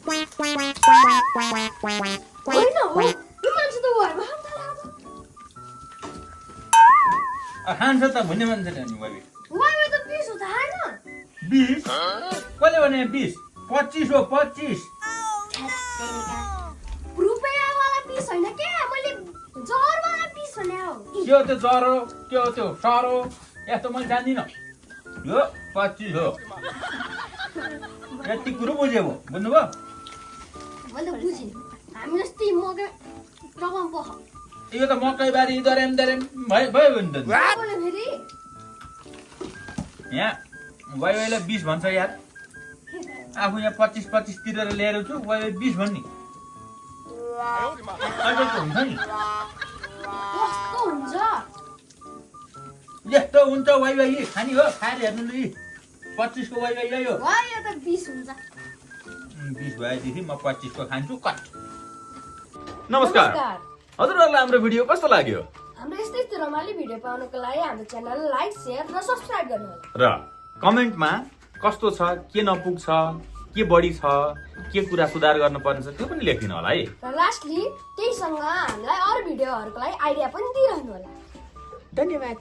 होइन हो यो मान्छे त भएमा खान्छ त भन्ने मान्छे नि वाइबे वाइबे त 20 हो त हैन 20 कसले भने 20 25 हो 25 रुपैयाँवाला 20 होइन के मैले जहरवाला 20 भने हो के हो त्यो जरो के हो त्यो सरो यस्तो मैले जान्दिनँ यो 25 हो यति कुरो बुझ्यो बुझ्नुभयो मैले त बुझेँ हामी जस्तै मकै रकम पख यो त मकैबारी दरेम भयो नि त बोले फेरि यहाँ वाइवाईलाई 20 भन्छ यार आफू यहाँ 25 तिरेर ल्याएर छु वाइवाई 20 भन्ने हुन्छ नि कस्तो हुन्छ यस्तो हुन्छ वाइवाई खानी हो खाएर हेर्नु लु 25 को वाइवाई यही हो वा यो त 20 हुन्छ 20 भएदेखि म 25 को खान्छु कट नमस्कार हजुरहरूलाई हाम्रो भिडियो कस्तो लाग्यो हाम्रो यस्तै रमाइलो भिडियो पाउनको लागि हाम्रो च्यानललाई लाइक शेयर र सब्स्क्राइब गर्नुहोला र कमेन्टमा कस्तो छ के नपुग्छ के बढी छ के कुरा सुधार गर्नुपर्ने छ त्यो पनि लेखिदिनु होला है र लास्टली त्यहीसँग हामीलाई अरू भिडियोहरूको लागि आइडिया पनि दिइरहनु होला धन्यवाद